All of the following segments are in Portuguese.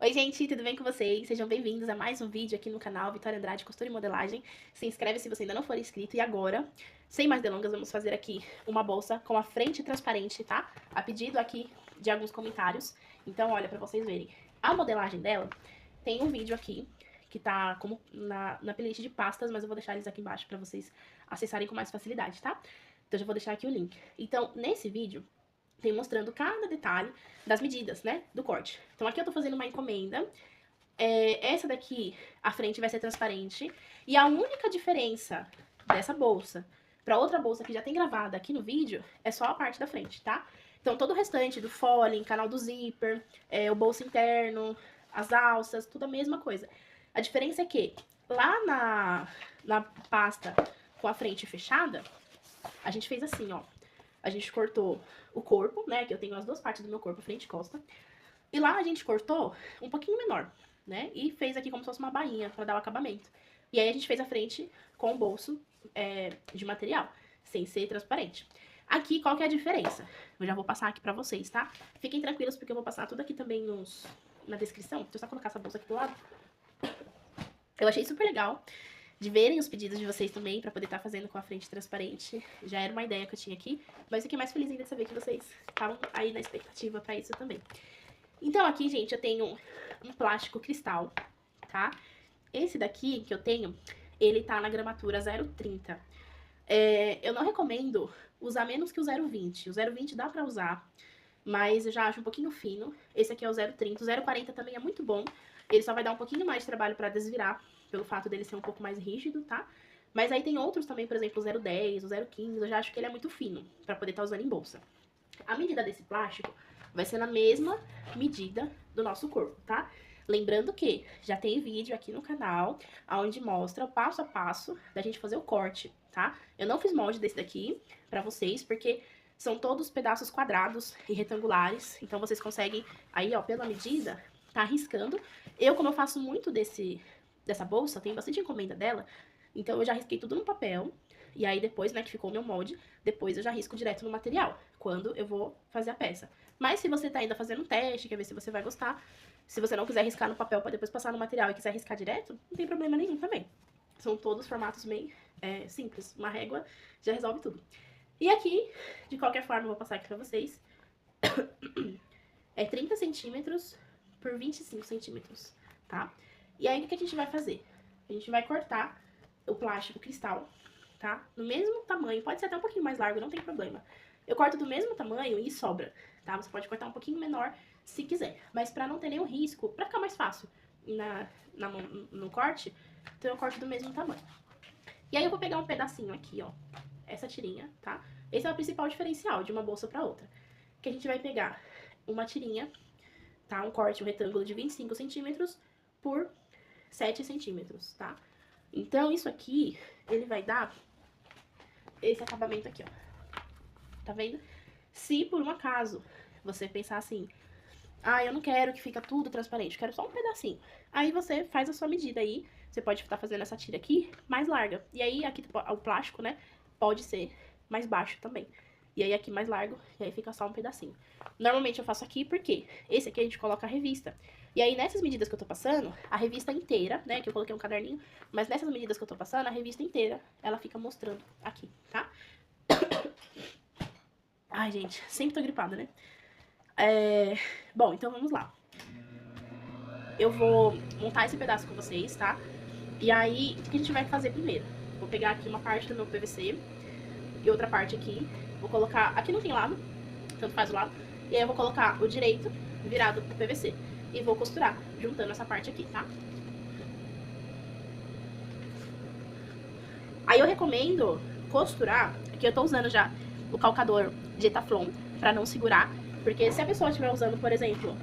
Oi gente, tudo bem com vocês? Sejam bem-vindos a mais um vídeo aqui no canal Vitória Andrade Costura e Modelagem. Se inscreve se você ainda não for inscrito. E agora, sem mais delongas, vamos fazer aqui uma bolsa com a frente transparente, tá? A pedido aqui de alguns comentários. Então, olha, pra vocês verem. A modelagem dela tem um vídeo aqui que tá como na playlist de pastas, mas eu vou deixar eles aqui embaixo pra vocês acessarem com mais facilidade, tá? Então, já vou deixar aqui o link. Então, nesse vídeo, tem mostrando cada detalhe das medidas, né, do corte. Então aqui eu tô fazendo uma encomenda, essa daqui, a frente vai ser transparente, e a única diferença dessa bolsa pra outra bolsa que já tem gravada aqui no vídeo, é só a parte da frente, tá? Então todo o restante do fole, canal do zíper, o bolso interno, as alças, tudo a mesma coisa. A diferença é que lá na pasta com a frente fechada, a gente fez assim, ó. A gente cortou o corpo, né, que eu tenho as duas partes do meu corpo, frente e costa. E lá a gente cortou um pouquinho menor, né, e fez aqui como se fosse uma bainha pra dar o acabamento. E aí a gente fez a frente com o bolso de material, sem ser transparente. Aqui, qual que é a diferença? Eu já vou passar aqui pra vocês, tá? Fiquem tranquilos, porque eu vou passar tudo aqui também na descrição. Deixa eu só colocar essa bolsa aqui do lado. Eu achei super legal de verem os pedidos de vocês também, pra poder estar fazendo com a frente transparente. Já era uma ideia que eu tinha aqui, mas fiquei mais feliz ainda de saber que vocês estavam aí na expectativa pra isso também. Então aqui, gente, eu tenho um plástico cristal, tá? Esse daqui que eu tenho, ele tá na gramatura 0,30. Eu não recomendo usar menos que o 0,20. O 0,20 dá pra usar, mas eu já acho um pouquinho fino. Esse aqui é o 0,30. O 0,40 também é muito bom. Ele só vai dar um pouquinho mais de trabalho pra desvirar, pelo fato dele ser um pouco mais rígido, tá? Mas aí tem outros também, por exemplo, o 0,10, o 0,15, eu já acho que ele é muito fino pra poder estar usando em bolsa. A medida desse plástico vai ser na mesma medida do nosso corpo, tá? Lembrando que já tem vídeo aqui no canal, onde mostra o passo a passo da gente fazer o corte, tá? Eu não fiz molde desse daqui pra vocês, porque são todos pedaços quadrados e retangulares, então vocês conseguem, aí ó, pela medida, tá riscando. Como eu faço muito dessa bolsa, tem bastante encomenda dela, então eu já risquei tudo no papel, e aí depois, né, que ficou o meu molde, depois eu já risco direto no material, quando eu vou fazer a peça. Mas se você tá ainda fazendo um teste, quer ver se você vai gostar, se você não quiser riscar no papel pra depois passar no material e quiser riscar direto, não tem problema nenhum também. São todos formatos bem simples, uma régua já resolve tudo. E aqui, de qualquer forma, eu vou passar aqui pra vocês, é 30 centímetros por 25 centímetros, tá? E aí, o que a gente vai fazer? A gente vai cortar o plástico cristal, tá? No mesmo tamanho, pode ser até um pouquinho mais largo, não tem problema. Eu corto do mesmo tamanho e sobra, tá? Você pode cortar um pouquinho menor se quiser. Mas pra não ter nenhum risco, pra ficar mais fácil no corte, então eu corto do mesmo tamanho. E aí eu vou pegar um pedacinho aqui, ó, essa tirinha, tá? Esse é o principal diferencial de uma bolsa pra outra. Que a gente vai pegar uma tirinha, tá? Um corte, um retângulo de 25 centímetros por 7 centímetros, tá? Então, isso aqui, ele vai dar esse acabamento aqui, ó. Tá vendo? Se, por um acaso, você pensar assim, eu não quero que fica tudo transparente, eu quero só um pedacinho. Aí você faz a sua medida aí, você pode estar fazendo essa tira aqui mais larga. E aí, aqui o plástico, né, pode ser mais baixo também. E aí aqui mais largo, e aí fica só um pedacinho. Normalmente eu faço aqui porque esse aqui a gente coloca a revista. E aí nessas medidas que eu tô passando, a revista inteira, né, que eu coloquei um caderninho, mas nessas medidas que eu tô passando, a revista inteira, ela fica mostrando aqui, tá? Ai, gente, sempre tô gripada, né? Bom, então vamos lá. Eu vou montar esse pedaço com vocês, tá? E aí, o que a gente vai fazer primeiro? Vou pegar aqui uma parte do meu PVC e outra parte aqui. Vou colocar... Aqui não tem lado, tanto faz o lado. E aí eu vou colocar o direito virado pro PVC. E vou costurar, juntando essa parte aqui, tá? Aí eu recomendo costurar... Aqui eu tô usando já o calcador de Etaflon pra não segurar. Porque se a pessoa estiver usando, por exemplo,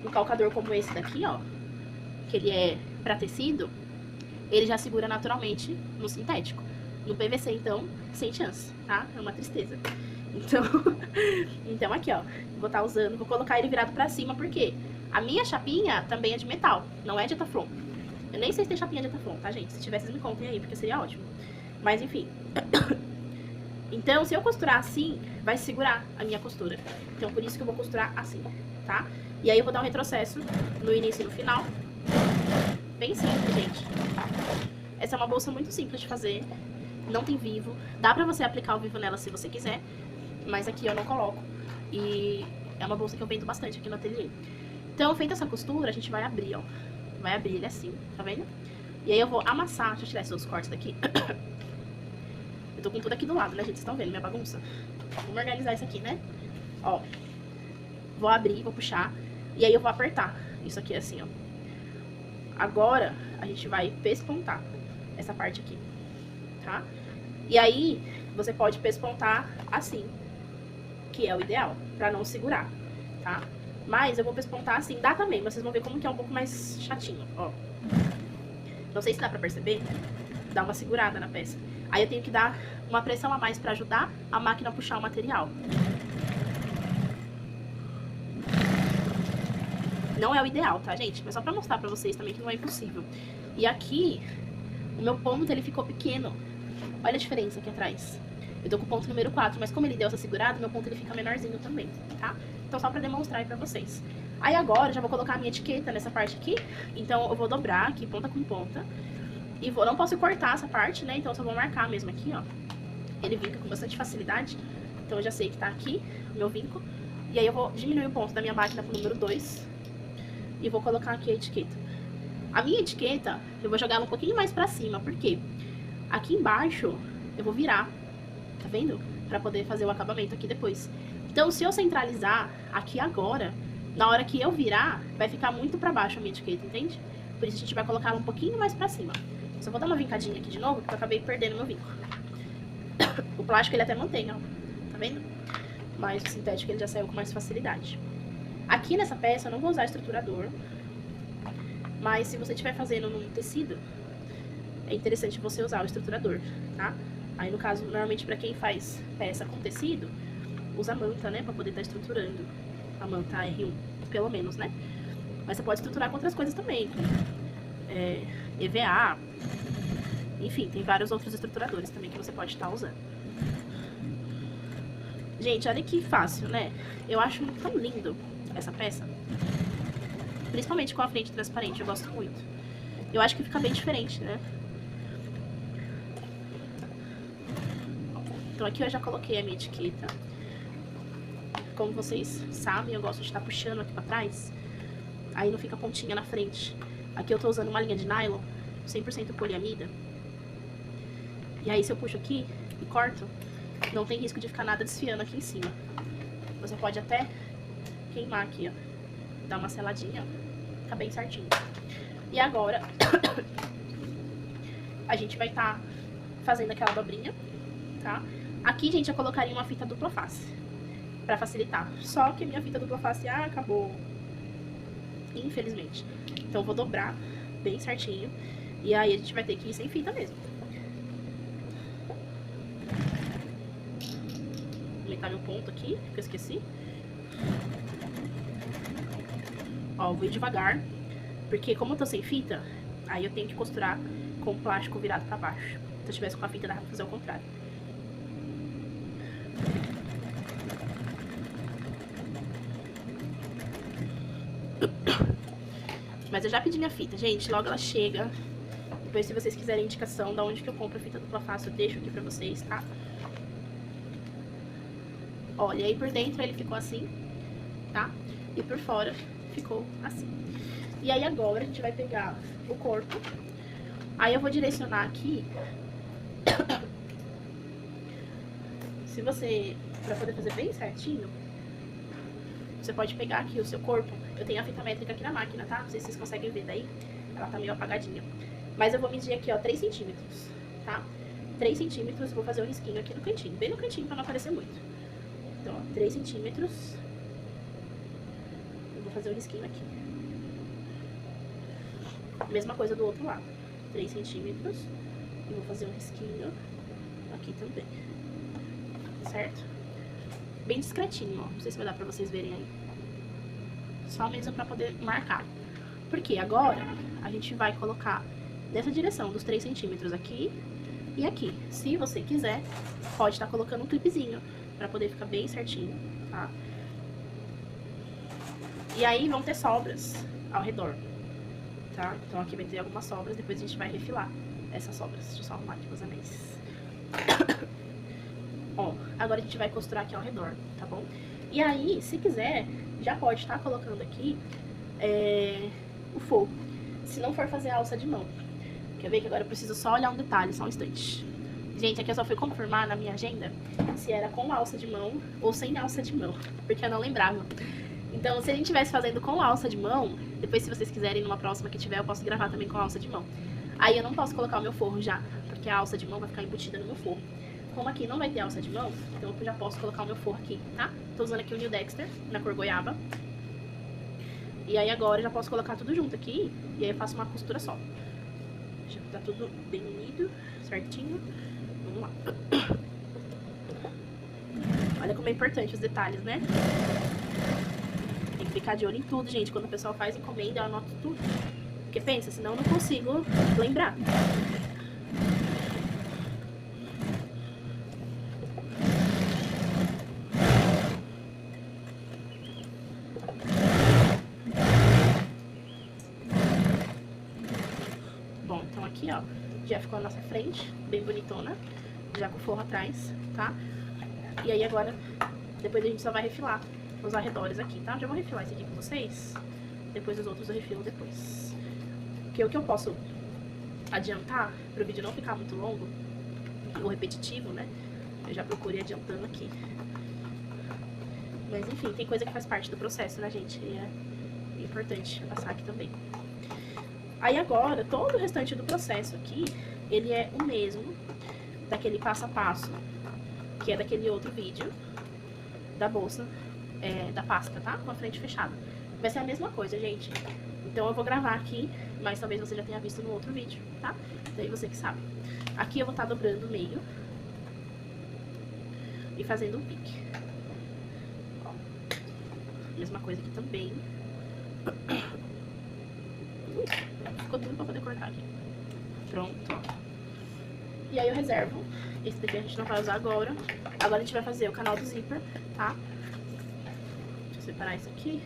um calcador como esse daqui, ó, que ele é pra tecido, ele já segura naturalmente no sintético. No PVC, então, sem chance, tá? É uma tristeza. Então aqui, ó, vou estar usando, vou colocar ele virado pra cima, porque a minha chapinha também é de metal, não é de Etaflon. Eu nem sei se tem chapinha de Etaflon, tá, gente? Se tivesse, vocês me contem aí, porque seria ótimo. Mas, enfim. Então, se eu costurar assim, vai segurar a minha costura. Então, por isso que eu vou costurar assim, tá? E aí eu vou dar um retrocesso no início e no final. Bem simples, gente. Essa é uma bolsa muito simples de fazer. Não tem vivo. Dá pra você aplicar o vivo nela se você quiser. Mas aqui eu não coloco. E é uma bolsa que eu vendo bastante aqui no ateliê. Então, feita essa costura, a gente vai abrir, ó. Vai abrir ele assim, tá vendo? E aí eu vou amassar. Deixa eu tirar esses outros cortes daqui. Eu tô com tudo aqui do lado, né, gente? Vocês estão vendo minha bagunça? Vamos organizar isso aqui, né? Ó. Vou abrir, vou puxar. E aí eu vou apertar. Isso aqui é assim, ó. Agora, a gente vai pespontar essa parte aqui, tá? E aí, você pode pespontar assim, que é o ideal, pra não segurar, tá? Mas eu vou pespontar assim, dá também, mas vocês vão ver como que é um pouco mais chatinho, ó. Não sei se dá pra perceber, dá uma segurada na peça. Aí eu tenho que dar uma pressão a mais pra ajudar a máquina a puxar o material. Não é o ideal, tá, gente? Mas só pra mostrar pra vocês também que não é impossível. E aqui, o meu ponto, ele ficou pequeno. Olha a diferença aqui atrás. Eu tô com o ponto número 4, mas como ele deu essa segurada, meu ponto ele fica menorzinho também, tá? Então só pra demonstrar aí pra vocês. Aí agora, eu já vou colocar a minha etiqueta nessa parte aqui. Então eu vou dobrar aqui, ponta com ponta. E não posso cortar essa parte, né? Então eu só vou marcar mesmo aqui, ó. Ele vinca com bastante facilidade. Então eu já sei que tá aqui, o meu vinco. E aí eu vou diminuir o ponto da minha máquina pro número 2. E vou colocar aqui a etiqueta. A minha etiqueta, eu vou jogar ela um pouquinho mais pra cima. Por quê? Aqui embaixo, eu vou virar. Tá vendo? Pra poder fazer o acabamento aqui depois. Então, se eu centralizar aqui agora, na hora que eu virar, vai ficar muito pra baixo a minha etiqueta, entende? Por isso a gente vai colocar ela um pouquinho mais pra cima. Só vou dar uma vincadinha aqui de novo, porque eu acabei perdendo meu vinco. O plástico ele até mantém, ó. Tá vendo? Mas o sintético ele já saiu com mais facilidade. Aqui nessa peça eu não vou usar estruturador. Mas se você estiver fazendo num tecido, é interessante você usar o estruturador, tá? Aí no caso, normalmente pra quem faz peça com tecido, usa manta, né? Pra poder estar estruturando. A manta R1, pelo menos, né? Mas você pode estruturar com outras coisas também. EVA. Enfim, tem vários outros estruturadores também que você pode estar usando. Gente, olha que fácil, né? Eu acho tão lindo essa peça. Principalmente com a frente transparente, eu gosto muito. Eu acho que fica bem diferente, né? Então aqui eu já coloquei a minha etiqueta. Como vocês sabem, eu gosto de estar puxando aqui pra trás. Aí não fica pontinha na frente. Aqui eu tô usando uma linha de nylon 100% poliamida. E aí se eu puxo aqui e corto, não tem risco de ficar nada desfiando aqui em cima. Você pode até queimar aqui, ó. Dar uma seladinha, ó. Fica bem certinho. E agora, a gente vai estar fazendo aquela dobrinha, tá? Aqui, gente, eu colocaria uma fita dupla face, pra facilitar. Só que minha fita dupla face, acabou. Infelizmente. Então eu vou dobrar bem certinho. E aí a gente vai ter que ir sem fita mesmo. Vou aumentar meu ponto aqui, que eu esqueci. Ó, eu vou ir devagar, porque como eu tô sem fita, aí eu tenho que costurar com o plástico virado pra baixo. Se eu tivesse com a fita, dava pra fazer o contrário. Mas eu já pedi minha fita, gente, logo ela chega. Depois, se vocês quiserem indicação de onde que eu compro a fita dupla face, eu deixo aqui pra vocês, tá? Olha, aí por dentro ele ficou assim, tá? E por fora ficou assim. E aí agora a gente vai pegar o corpo. Aí eu vou direcionar aqui. Se você, pra poder fazer bem certinho, você pode pegar aqui o seu corpo. Eu tenho a fita métrica aqui na máquina, tá? Não sei se vocês conseguem ver daí. Ela tá meio apagadinha. Mas eu vou medir aqui, ó, 3 centímetros, tá? 3 centímetros, vou fazer um risquinho aqui no cantinho. Bem no cantinho, pra não aparecer muito. Então, ó, 3 centímetros. Eu vou fazer um risquinho aqui. Mesma coisa do outro lado. 3 centímetros. E vou fazer um risquinho aqui também. Certo? Bem discretinho, ó. Não sei se vai dar pra vocês verem aí. Só mesmo pra poder marcar. Porque agora a gente vai colocar nessa direção dos 3 centímetros aqui e aqui. Se você quiser, pode estar colocando um clipezinho pra poder ficar bem certinho, tá? E aí vão ter sobras ao redor, tá? Então aqui vai ter algumas sobras, depois a gente vai refilar essas sobras. Deixa eu só arrumar aqui os anéis. Ó, agora a gente vai costurar aqui ao redor, tá bom? E aí, se quiser, já pode estar colocando aqui o forro, se não for fazer a alça de mão. Quer ver que agora eu preciso só olhar um detalhe, só um instante. Gente, aqui eu só fui confirmar na minha agenda se era com alça de mão ou sem alça de mão, porque eu não lembrava. Então, se a gente estivesse fazendo com alça de mão, depois se vocês quiserem, numa próxima que tiver, eu posso gravar também com alça de mão. Aí eu não posso colocar o meu forro já, porque a alça de mão vai ficar embutida no meu forro. Como aqui não vai ter alça de mão, então eu já posso colocar o meu forro aqui, tá? Tô usando aqui o New Dexter, na cor goiaba. E aí agora eu já posso colocar tudo junto aqui, e aí eu faço uma costura só. Já tá tudo bem unido, certinho. Vamos lá. Olha como é importante os detalhes, né? Tem que ficar de olho em tudo, gente. Quando o pessoal faz encomenda, eu anoto tudo. Porque pensa, senão eu não consigo lembrar. Bom, então aqui, ó, já ficou a nossa frente, bem bonitona, já com o forro atrás, tá? E aí agora, depois a gente só vai refilar os arredores aqui, tá? Já vou refilar esse aqui com vocês, depois os outros eu refilo depois. Porque o que eu posso adiantar, para o vídeo não ficar muito longo, ou repetitivo, né? Eu já procurei adiantando aqui. Mas enfim, tem coisa que faz parte do processo, né, gente? E é importante passar aqui também. Aí agora, todo o restante do processo aqui, ele é o mesmo daquele passo a passo, que é daquele outro vídeo da bolsa, da pasta, tá? Com a frente fechada. Vai ser a mesma coisa, gente. Então eu vou gravar aqui, mas talvez você já tenha visto no outro vídeo, tá? Daí você que sabe. Aqui eu vou estar dobrando o meio e fazendo um pique. Ó, mesma coisa aqui também. Ficou tudo pra poder cortar aqui. Pronto, ó. E aí eu reservo. Esse daqui a gente não vai usar agora. Agora a gente vai fazer o canal do zíper, tá? Deixa eu separar isso aqui.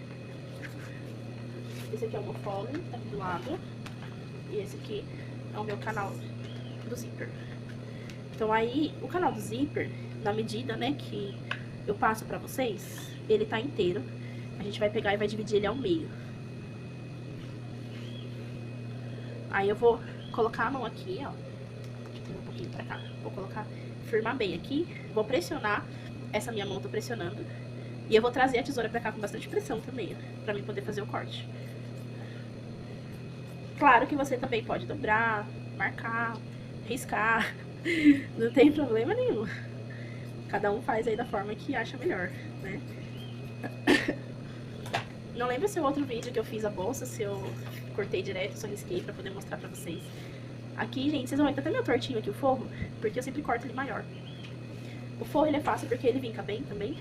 Esse aqui é o meu fole, tá aqui do lado. E esse aqui é o meu canal do zíper. Então aí, o canal do zíper, na medida, né, que eu passo pra vocês, ele tá inteiro. A gente vai pegar e vai dividir ele ao meio. Aí eu vou colocar a mão aqui, ó. Deixa eu um pouquinho pra cá. Vou colocar, firmar bem aqui. Vou pressionar. Essa minha mão eu tô pressionando. E eu vou trazer a tesoura pra cá com bastante pressão também, ó, pra mim poder fazer o corte. Claro que você também pode dobrar, marcar, riscar. Não tem problema nenhum. Cada um faz aí da forma que acha melhor, né? Não lembro se o outro vídeo que eu fiz a bolsa, se eu cortei direto, só risquei pra poder mostrar pra vocês. Aqui, gente, vocês vão ver que tá até meio tortinho aqui o forro, porque eu sempre corto ele maior. O forro, ele é fácil porque ele vinca bem também.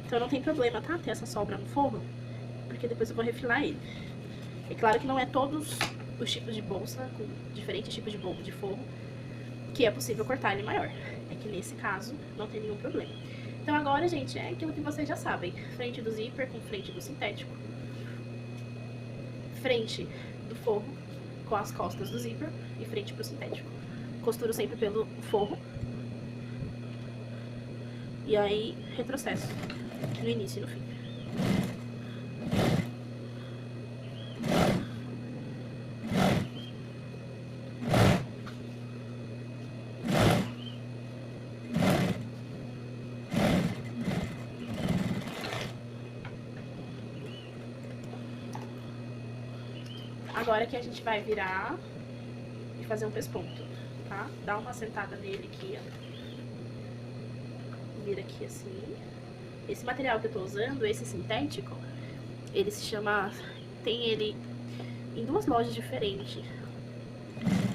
Então não tem problema, tá? Ter essa sobra no forro, porque depois eu vou refilar ele. É claro que não é todos os tipos de bolsa, com diferentes tipos de forro, que é possível cortar ele maior. É que nesse caso não tem nenhum problema. Então agora, gente, é aquilo que vocês já sabem. Frente do zíper com frente do sintético. Frente do forro com as costas do zíper e frente pro sintético. Costuro sempre pelo forro. E aí, retrocesso no início e no fim. Agora que a gente vai virar e fazer um pesponto, tá? Dá uma sentada nele aqui, ó. Vira aqui assim. Esse material que eu tô usando, esse sintético, ele se chama... Tem ele em duas lojas diferentes.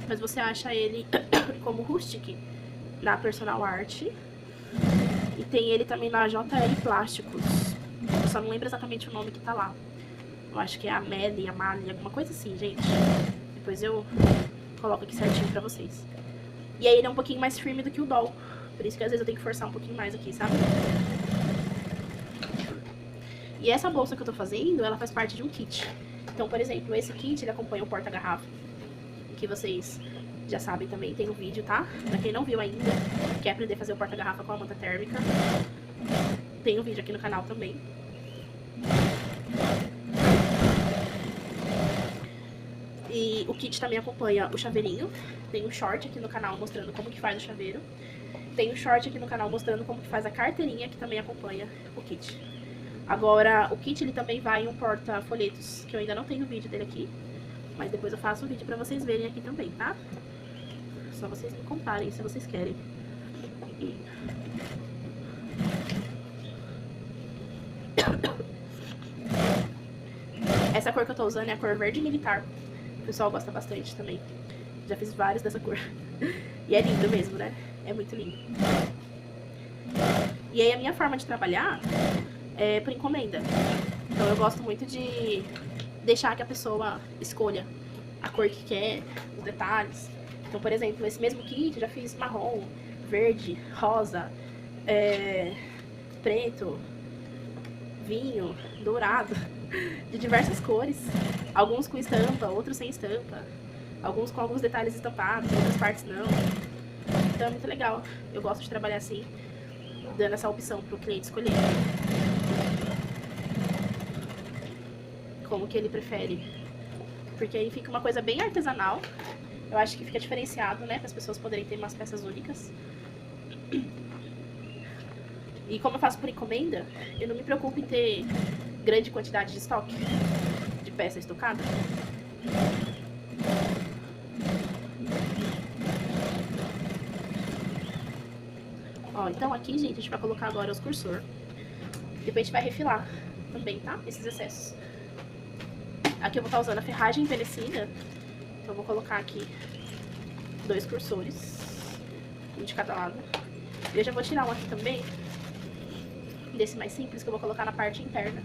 Mas você acha ele como Rustic na Personal Art. E tem ele também na JL Plásticos. Eu só não lembro exatamente o nome que tá lá. Eu acho que é Amélia, alguma coisa assim, gente. Depois eu coloco aqui certinho pra vocês. E aí ele é um pouquinho mais firme do que o doll. Por isso que às vezes eu tenho que forçar um pouquinho mais aqui, sabe? E essa bolsa que eu tô fazendo, ela faz parte de um kit. Então, por exemplo, esse kit, ele acompanha o porta-garrafa, que vocês já sabem também, tem um vídeo, tá? Pra quem não viu ainda, quer aprender a fazer o porta-garrafa com a manta térmica, tem um vídeo aqui no canal também. E o kit também acompanha o chaveirinho. Tem um short aqui no canal mostrando como que faz o chaveiro. Tem um short aqui no canal mostrando como que faz a carteirinha, que também acompanha o kit. Agora, o kit ele também vai em um porta-folhetos, que eu ainda não tenho vídeo dele aqui. Mas depois eu faço um vídeo pra vocês verem aqui também, tá? Só vocês me contarem se vocês querem. Essa cor que eu tô usando é a cor verde militar. O pessoal gosta bastante também. Já fiz vários dessa cor. E é lindo mesmo, né? É muito lindo. E aí a minha forma de trabalhar é por encomenda. Então eu gosto muito de deixar que a pessoa escolha a cor que quer, os detalhes. Então, por exemplo, esse mesmo kit eu já fiz marrom, verde, rosa, preto, vinho, dourado, de diversas cores. Alguns com estampa, outros sem estampa. Alguns com alguns detalhes estampados, outras partes não. Então é muito legal. Eu gosto de trabalhar assim, dando essa opção pro cliente escolher como que ele prefere. Porque aí fica uma coisa bem artesanal. Eu acho que fica diferenciado, né? Para as pessoas poderem ter umas peças únicas. E como eu faço por encomenda, eu não me preocupo em ter grande quantidade de estoque de peça estocada. Ó, então aqui, gente, a gente vai colocar agora os cursor. Depois a gente vai refilar também, tá? Esses excessos. Aqui eu vou estar usando a ferragem envelhecida. Então eu vou colocar aqui 2 cursores, um de cada lado. E eu já vou tirar um aqui também, desse mais simples, que eu vou colocar na parte interna.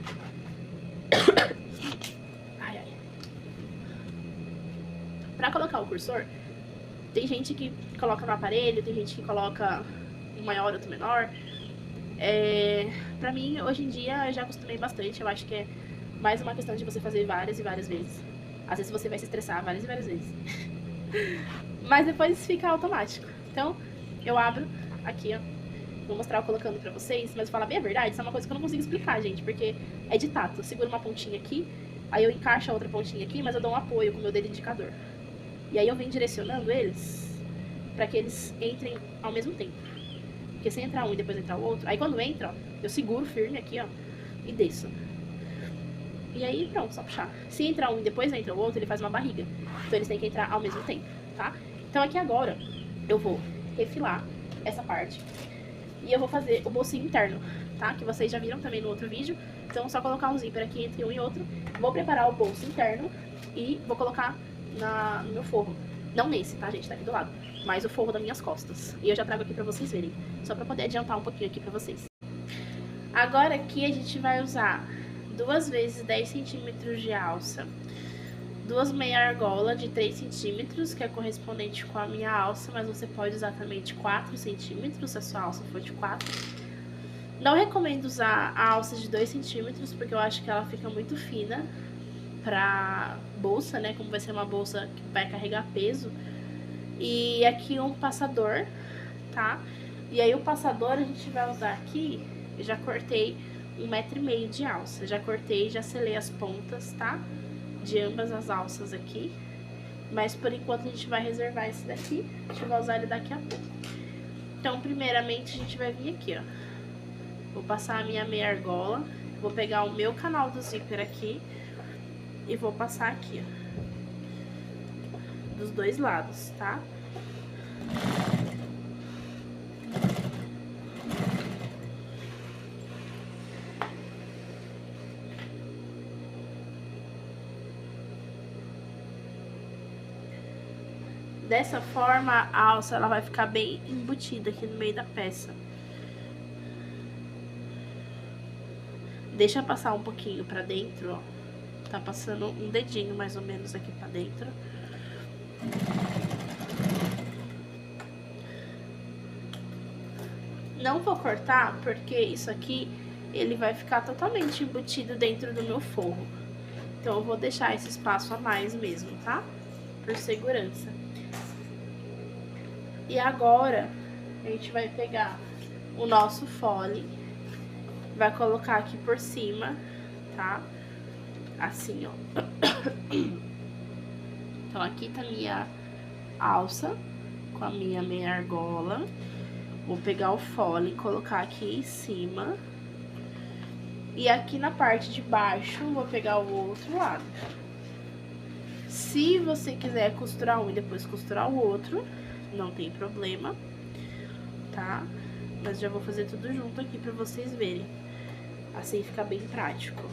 Ai, ai. Pra colocar o cursor, tem gente que coloca no aparelho, tem gente que coloca um maior, outro menor. Pra mim, hoje em dia, eu já acostumei bastante. Eu acho que é mais uma questão de você fazer várias e várias vezes. Às vezes você vai se estressar várias e várias vezes. Mas depois fica automático. Então, eu abro aqui, ó. Vou mostrar eu colocando pra vocês, mas vou falar bem a verdade, isso é uma coisa que eu não consigo explicar, gente, porque é de tato. Eu seguro uma pontinha aqui, aí eu encaixo a outra pontinha aqui, mas eu dou um apoio com o meu dedo indicador. E aí eu venho direcionando eles pra que eles entrem ao mesmo tempo. Porque se entrar um e depois entrar o outro, aí quando entra, ó, eu seguro firme aqui, ó, e desço. E aí, pronto, só puxar. Se entrar um e depois entra o outro, ele faz uma barriga. Então eles têm que entrar ao mesmo tempo, tá? Então aqui agora, eu vou refilar essa parte. E eu vou fazer o bolsinho interno, tá? Que vocês já viram também no outro vídeo. Então, só colocar um zíper aqui entre um e outro. Vou preparar o bolso interno e vou colocar no meu forro. Não nesse, tá, gente? Tá aqui do lado. Mas o forro das minhas costas. E eu já trago aqui pra vocês verem. Só pra poder adiantar um pouquinho aqui pra vocês. Agora aqui a gente vai usar 2 vezes 10 centímetros de alça. 2 meia argola de 3 centímetros, que é correspondente com a minha alça, mas você pode usar também de 4 centímetros, se a sua alça for de 4. Não recomendo usar a alça de 2 centímetros, porque eu acho que ela fica muito fina pra bolsa, né? Como vai ser uma bolsa que vai carregar peso. E aqui um passador, tá? E aí o passador a gente vai usar aqui, eu já cortei 1,5 m de alça. Já cortei, já selei as pontas, tá? De ambas as alças aqui. Mas por enquanto a gente vai reservar esse daqui. A gente vai usar ele daqui a pouco. Então, primeiramente a gente vai vir aqui, ó. Vou passar a minha meia argola. Vou pegar o meu canal do zíper aqui. E vou passar aqui, ó. Dos 2 lados, tá? Dessa forma, a alça ela vai ficar bem embutida aqui no meio da peça. Deixa passar um pouquinho pra dentro, ó. Tá passando um dedinho mais ou menos aqui pra dentro. não vou cortar porque isso aqui, ele vai ficar totalmente embutido dentro do meu forro. Então, eu vou deixar esse espaço a mais mesmo, tá? Por segurança. E agora, a gente vai pegar o nosso fole, vai colocar aqui por cima, tá? Assim, ó. Então, aqui tá minha alça com a minha meia argola. Vou pegar o fole e colocar aqui em cima. E aqui na parte de baixo, vou pegar o outro lado. Se você quiser costurar um e depois costurar o outro, não tem problema, tá? Mas já vou fazer tudo junto aqui pra vocês verem. Assim fica bem prático.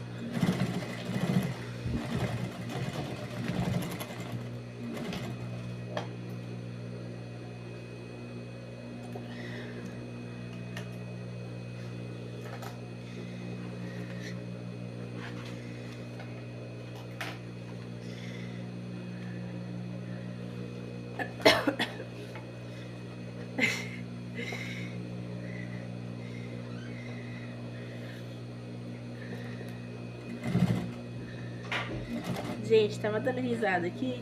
Gente, tava dando risada aqui,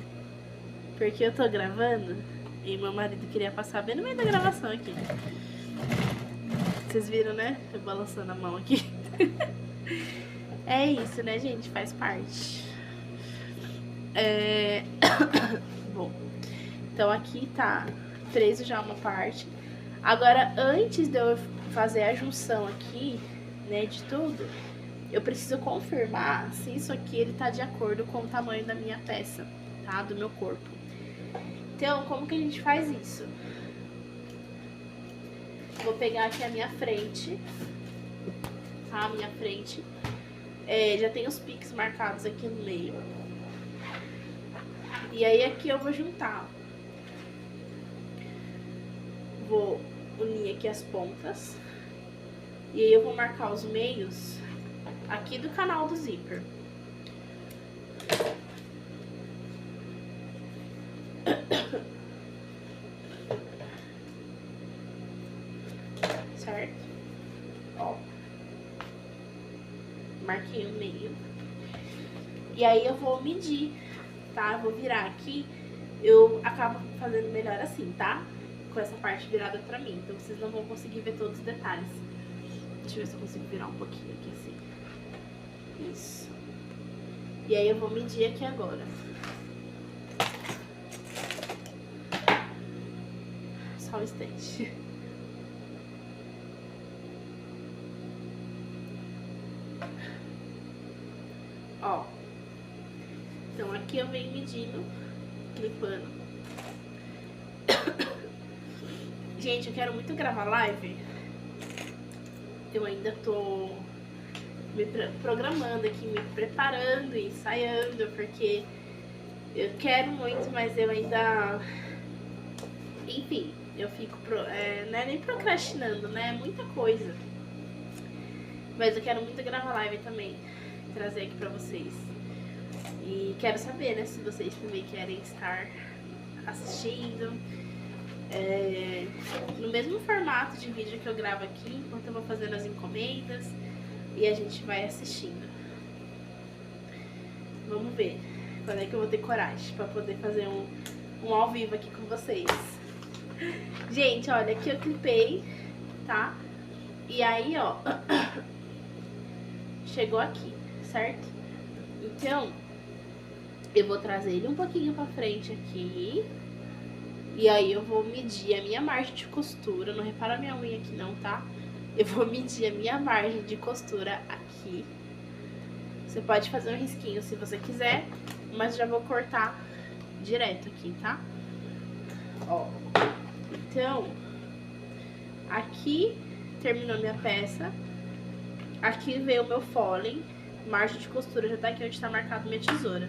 porque eu tô gravando e meu marido queria passar bem no meio da gravação aqui. Vocês viram, né? Eu balançando a mão aqui. É isso, né, gente? Faz parte. Bom, então aqui tá preso já uma parte. Agora, antes de eu fazer a junção aqui, né, de tudo, eu preciso confirmar se isso aqui ele tá de acordo com o tamanho da minha peça, tá? Do meu corpo. Então, como que a gente faz isso? Vou pegar aqui a minha frente, tá? A minha frente. Já tem os piques marcados aqui no meio. E aí, aqui eu vou juntar. Vou unir aqui as pontas. E aí, eu vou marcar os meios aqui do canal do zíper. Certo? Ó. Marquei o meio. E aí eu vou medir, tá? Eu vou virar aqui. Eu acabo fazendo melhor assim, tá? Com essa parte virada pra mim. Então vocês não vão conseguir ver todos os detalhes. Deixa eu ver se eu consigo virar um pouquinho aqui assim. Isso. E aí eu vou medir aqui agora. Só um instante. Ó. Então aqui eu venho medindo, clipando. Gente, eu quero muito gravar live. Eu ainda tô me programando aqui, me preparando e ensaiando, porque eu quero muito, mas eu ainda... Enfim, eu fico... não é nem procrastinando, né? É muita coisa. Mas eu quero muito gravar live também, trazer aqui pra vocês. E quero saber, né, se vocês também querem estar assistindo. No mesmo formato de vídeo que eu gravo aqui, enquanto eu vou fazendo as encomendas. E a gente vai assistindo. Vamos ver quando é que eu vou ter coragem pra poder fazer um ao vivo aqui com vocês. Gente, olha, aqui eu clipei, tá? E aí, ó, chegou aqui, certo? Então, eu vou trazer ele um pouquinho pra frente aqui. E aí eu vou medir a minha margem de costura. Não repara a minha unha aqui não, tá? Eu vou medir a minha margem de costura aqui. Você pode fazer um risquinho se você quiser, mas já vou cortar direto aqui, tá? Ó. Então, aqui terminou minha peça. Aqui veio o meu fole. Margem de costura já tá aqui onde tá marcado minha tesoura.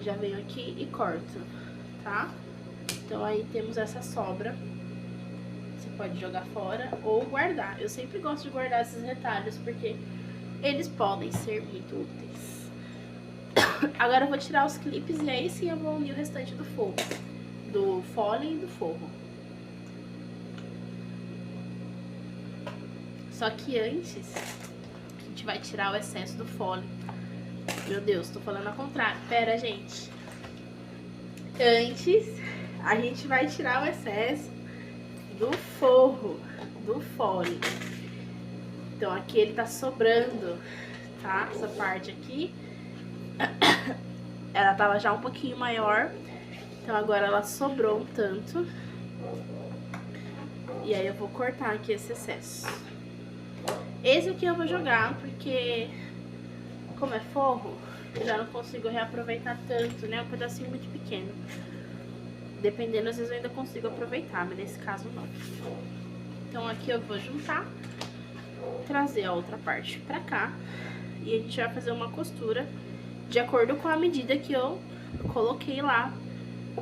Já venho aqui e corto, tá? Então, aí temos essa sobra. Você pode jogar fora ou guardar. Eu sempre gosto de guardar esses retalhos, porque eles podem ser muito úteis. Agora eu vou tirar os clipes e aí sim eu vou unir o restante do forro. Do fole e do forro. Só que antes, a gente vai tirar o excesso do fole. Meu Deus, tô falando ao contrário. Pera, gente. Antes, a gente vai tirar o excesso do forro, do fole. Então, aqui ele tá sobrando, tá? Essa parte aqui, ela tava já um pouquinho maior. Então, agora ela sobrou um tanto. E aí, eu vou cortar aqui esse excesso. Esse aqui eu vou jogar, porque como é forro, eu já não consigo reaproveitar tanto, né? É um pedacinho muito pequeno. Dependendo, às vezes eu ainda consigo aproveitar, mas nesse caso não. Então aqui eu vou juntar, trazer a outra parte pra cá. E a gente vai fazer uma costura de acordo com a medida que eu coloquei lá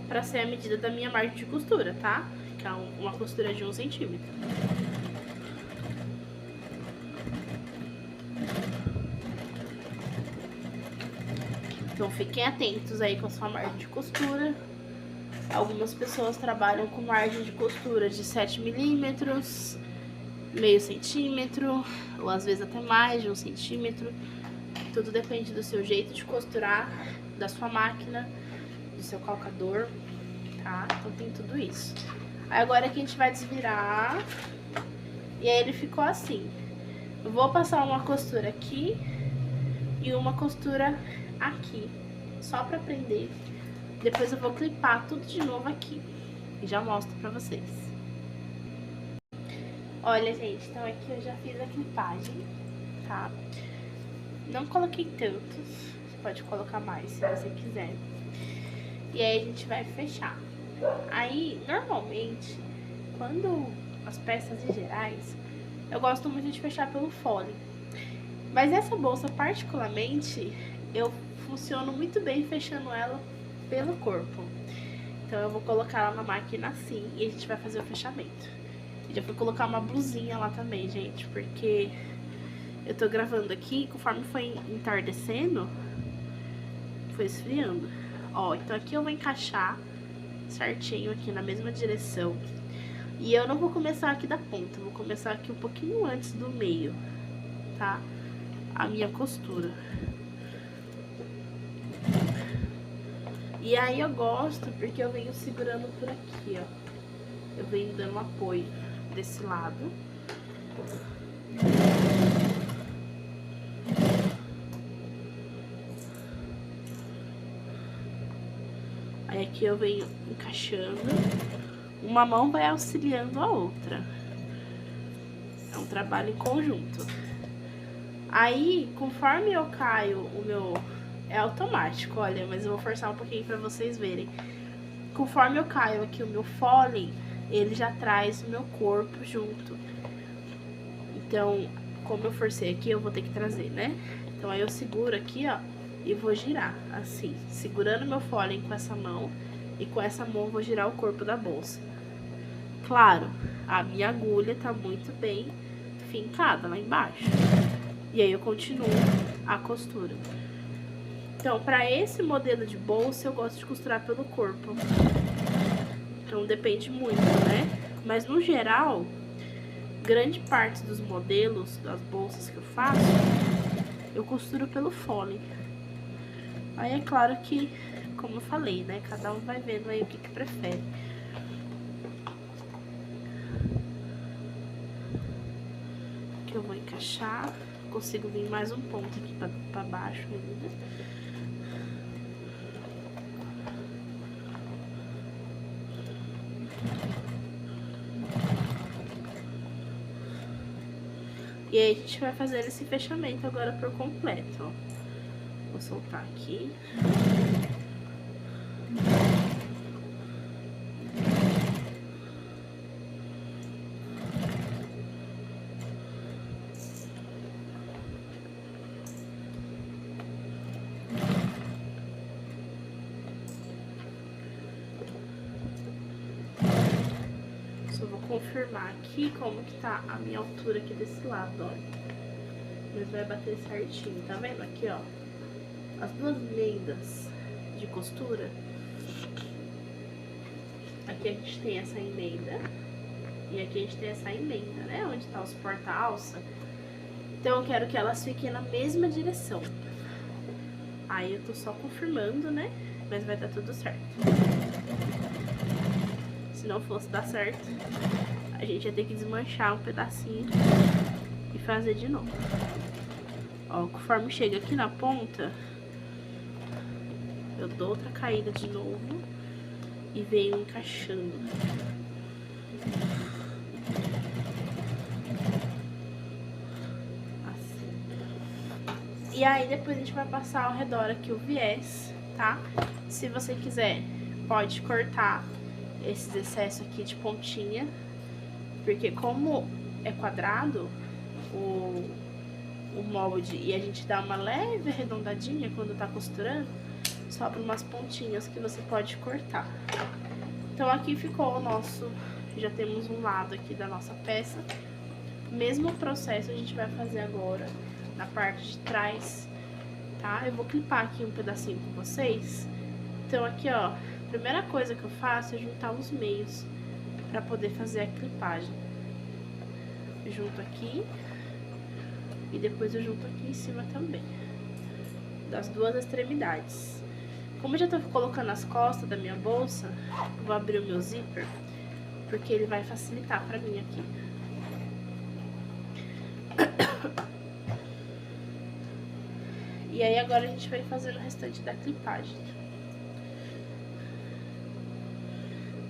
pra ser a medida da minha margem de costura, tá? Que é uma costura de 1 centímetro. Então fiquem atentos aí com a sua margem de costura. Algumas pessoas trabalham com margem de costura de 7 milímetros, meio centímetro, ou às vezes até mais de 1 centímetro. Tudo depende do seu jeito de costurar, da sua máquina, do seu calcador, tá? Então tem tudo isso. Aí agora que a gente vai desvirar, e aí ele ficou assim. Eu vou passar uma costura aqui e uma costura aqui, só pra prender. Depois eu vou clipar tudo de novo aqui e já mostro pra vocês. Olha, gente, então aqui eu já fiz a clipagem, tá? Não coloquei tantos, você pode colocar mais se você quiser. E aí a gente vai fechar. Aí, normalmente, quando as peças em gerais, eu gosto muito de fechar pelo fole. Mas essa bolsa, particularmente, eu funciono muito bem fechando ela pelo corpo. Então eu vou colocar ela na máquina assim e a gente vai fazer o fechamento. Eu já vou colocar uma blusinha lá também, gente, porque eu tô gravando aqui, conforme foi entardecendo, foi esfriando. Ó, então aqui eu vou encaixar certinho aqui na mesma direção. E eu não vou começar aqui da ponta, eu vou começar aqui um pouquinho antes do meio, tá? A minha costura. E aí eu gosto porque eu venho segurando por aqui, ó. Eu venho dando apoio desse lado. Aí aqui eu venho encaixando. Uma mão vai auxiliando a outra. É um trabalho em conjunto. Aí, conforme eu caio, o meu... É automático, olha, mas eu vou forçar um pouquinho pra vocês verem. Conforme eu caio aqui o meu fole, ele já traz o meu corpo junto. Então, como eu forcei aqui, eu vou ter que trazer, né? Então, aí eu seguro aqui, ó, e vou girar, assim, segurando meu fole com essa mão. E com essa mão eu vou girar o corpo da bolsa. Claro, a minha agulha tá muito bem fincada lá embaixo. E aí eu continuo a costura. Então, pra esse modelo de bolsa, eu gosto de costurar pelo corpo. Então, depende muito, né? Mas, no geral, grande parte dos modelos das bolsas que eu faço, eu costuro pelo fole. Aí, é claro que, como eu falei, né? Cada um vai vendo aí o que prefere. Aqui eu vou encaixar. Consigo vir mais um ponto aqui pra baixo ainda. E aí a gente vai fazer esse fechamento agora por completo, ó. Vou soltar aqui. Só vou confirmar aqui como que tá a minha altura aqui desse lado, ó. Mas vai bater certinho, tá vendo? Aqui, ó. As duas emendas de costura. Aqui a gente tem essa emenda. E aqui a gente tem essa emenda, né? Onde tá os porta-alça. Então eu quero que elas fiquem na mesma direção. Aí eu tô só confirmando, né? Mas vai dar tudo certo. Se não fosse dar certo, a gente ia ter que desmanchar um pedacinho e fazer de novo. Ó, conforme chega aqui na ponta, eu dou outra caída de novo e venho encaixando. Assim. E aí depois a gente vai passar ao redor aqui o viés, tá? Se você quiser, pode cortar esses excessos aqui de pontinha, porque como é quadrado o molde e a gente dá uma leve arredondadinha quando tá costurando, sobra umas pontinhas que você pode cortar. Então aqui ficou o nosso, já temos um lado aqui da nossa peça. Mesmo processo a gente vai fazer agora na parte de trás, tá? Eu vou clipar aqui um pedacinho com vocês. Então aqui, ó, a primeira coisa que eu faço é juntar os meios pra poder fazer a clipagem. Junto aqui e depois eu junto aqui em cima também, das duas extremidades. Como eu já tô colocando as costas da minha bolsa, eu vou abrir o meu zíper, porque ele vai facilitar pra mim aqui. E aí agora a gente vai fazendo o restante da clipagem.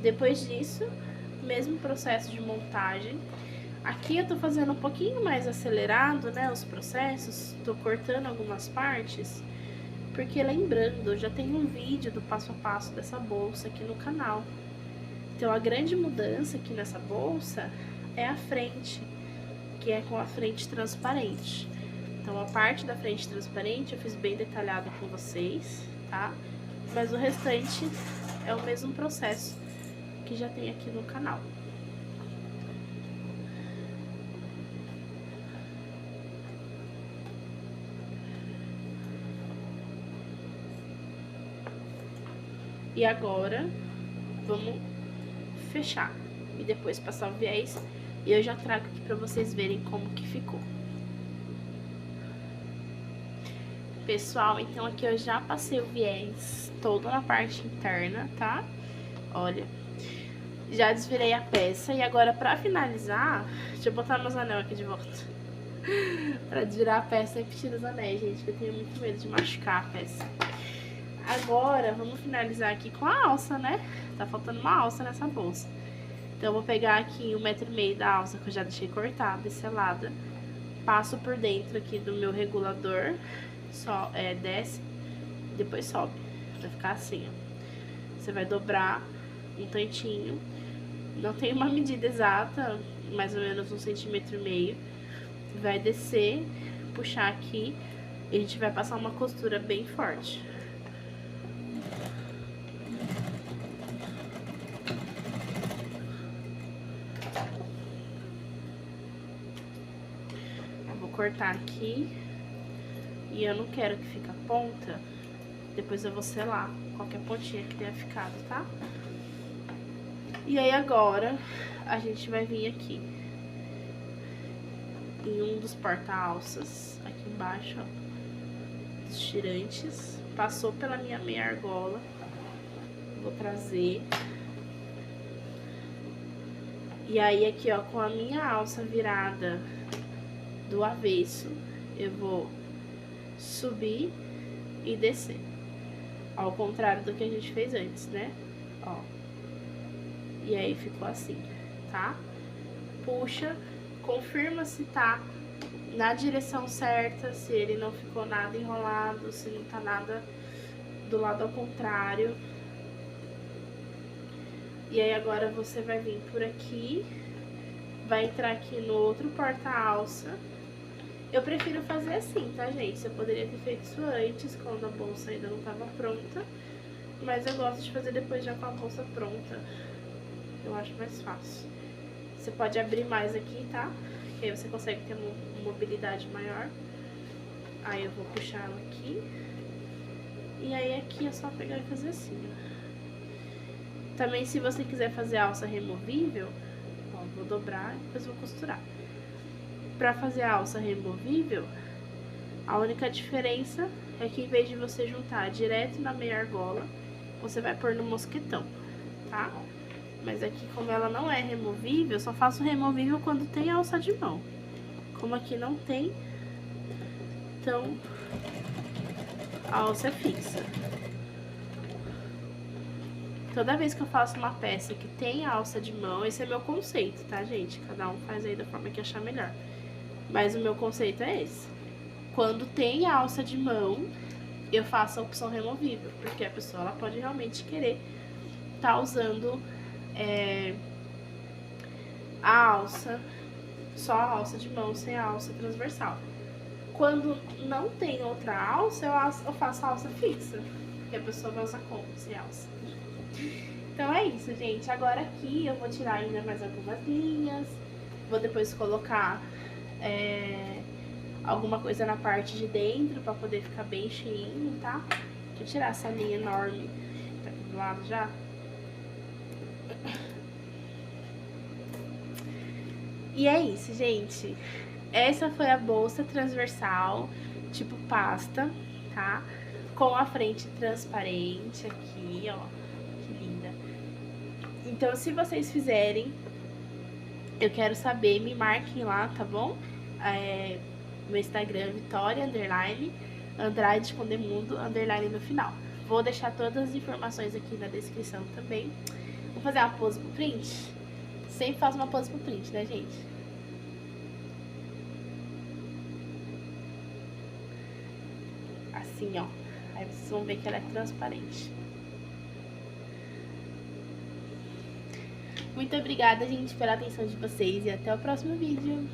Depois disso, mesmo processo de montagem. Aqui eu tô fazendo um pouquinho mais acelerado, né, os processos. Tô cortando algumas partes, porque lembrando, eu já tenho um vídeo do passo a passo dessa bolsa aqui no canal. Então a grande mudança aqui nessa bolsa é a frente, que é com a frente transparente. Então a parte da frente transparente eu fiz bem detalhado com vocês, tá? Mas o restante é o mesmo processo que já tem aqui no canal. E agora, vamos fechar e depois passar o viés. E eu já trago aqui pra vocês verem como que ficou. Pessoal, então aqui eu já passei o viés todo na parte interna, tá? Olha, já desvirei a peça. E agora, pra finalizar, deixa eu botar meus anéis aqui de volta. Pra desvirar a peça, sempre tiro os anéis, gente, porque eu tenho muito medo de machucar a peça. Agora, vamos finalizar aqui com a alça, né? Tá faltando uma alça nessa bolsa. Então, eu vou pegar aqui 1,5 m da alça, que eu já deixei cortada e selada. Passo por dentro aqui do meu regulador. Só, desce, depois sobe. Vai ficar assim, ó. Você vai dobrar um tantinho. Não tem uma medida exata, mais ou menos 1,5 cm. Vai descer, puxar aqui. E a gente vai passar uma costura bem forte. Cortar aqui, e eu não quero que fique a ponta, depois eu vou selar qualquer pontinha que tenha ficado, tá? E aí agora a gente vai vir aqui em um dos porta-alças, aqui embaixo, ó, dos tirantes, passou pela minha meia argola, vou trazer, e aí aqui, ó, com a minha alça virada do avesso, eu vou subir e descer, ao contrário do que a gente fez antes, né? Ó. E aí ficou assim, tá? Puxa, confirma se tá na direção certa, se ele não ficou nada enrolado, se não tá nada do lado ao contrário. E aí agora você vai vir por aqui, vai entrar aqui no outro porta-alça. Eu prefiro fazer assim, tá, gente? Eu poderia ter feito isso antes, quando a bolsa ainda não tava pronta. Mas eu gosto de fazer depois já com a bolsa pronta. Eu acho mais fácil. Você pode abrir mais aqui, tá? Que aí você consegue ter uma mobilidade maior. Aí eu vou puxar ela aqui. E aí aqui é só pegar e fazer assim, ó. Também, se você quiser fazer alça removível, ó, vou vou dobrar e depois vou costurar. Pra fazer a alça removível, a única diferença é que em vez de você juntar direto na meia argola, você vai pôr no mosquetão, tá? Mas aqui, como ela não é removível, eu só faço removível quando tem alça de mão. Como aqui não tem, então a alça é fixa. Toda vez que eu faço uma peça que tem alça de mão, esse é meu conceito, tá, gente? Cada um faz aí da forma que achar melhor. Mas o meu conceito é esse. Quando tem alça de mão, eu faço a opção removível, porque a pessoa ela pode realmente querer tá usando a alça, só a alça de mão sem a alça transversal. Quando não tem outra alça, eu faço a alça fixa, que a pessoa vai usar como? Sem alça. Então é isso, gente. Agora aqui eu vou tirar ainda mais algumas linhas, vou depois colocar alguma coisa na parte de dentro pra poder ficar bem cheinho, tá? Deixa eu tirar essa linha enorme que tá aqui do lado já. E é isso, gente. Essa foi a bolsa transversal, tipo pasta, tá? Com a frente transparente aqui, ó. Que linda. Então, se vocês fizerem, eu quero saber, me marquem lá, tá bom? Meu Instagram é Vitória, Andrade com Demundo, no final. Vou deixar todas as informações aqui na descrição também. Vou fazer uma pose pro print. Sempre faço uma pose pro print, né, gente? Assim, ó. Aí vocês vão ver que ela é transparente. Muito obrigada, gente, pela atenção de vocês e até o próximo vídeo.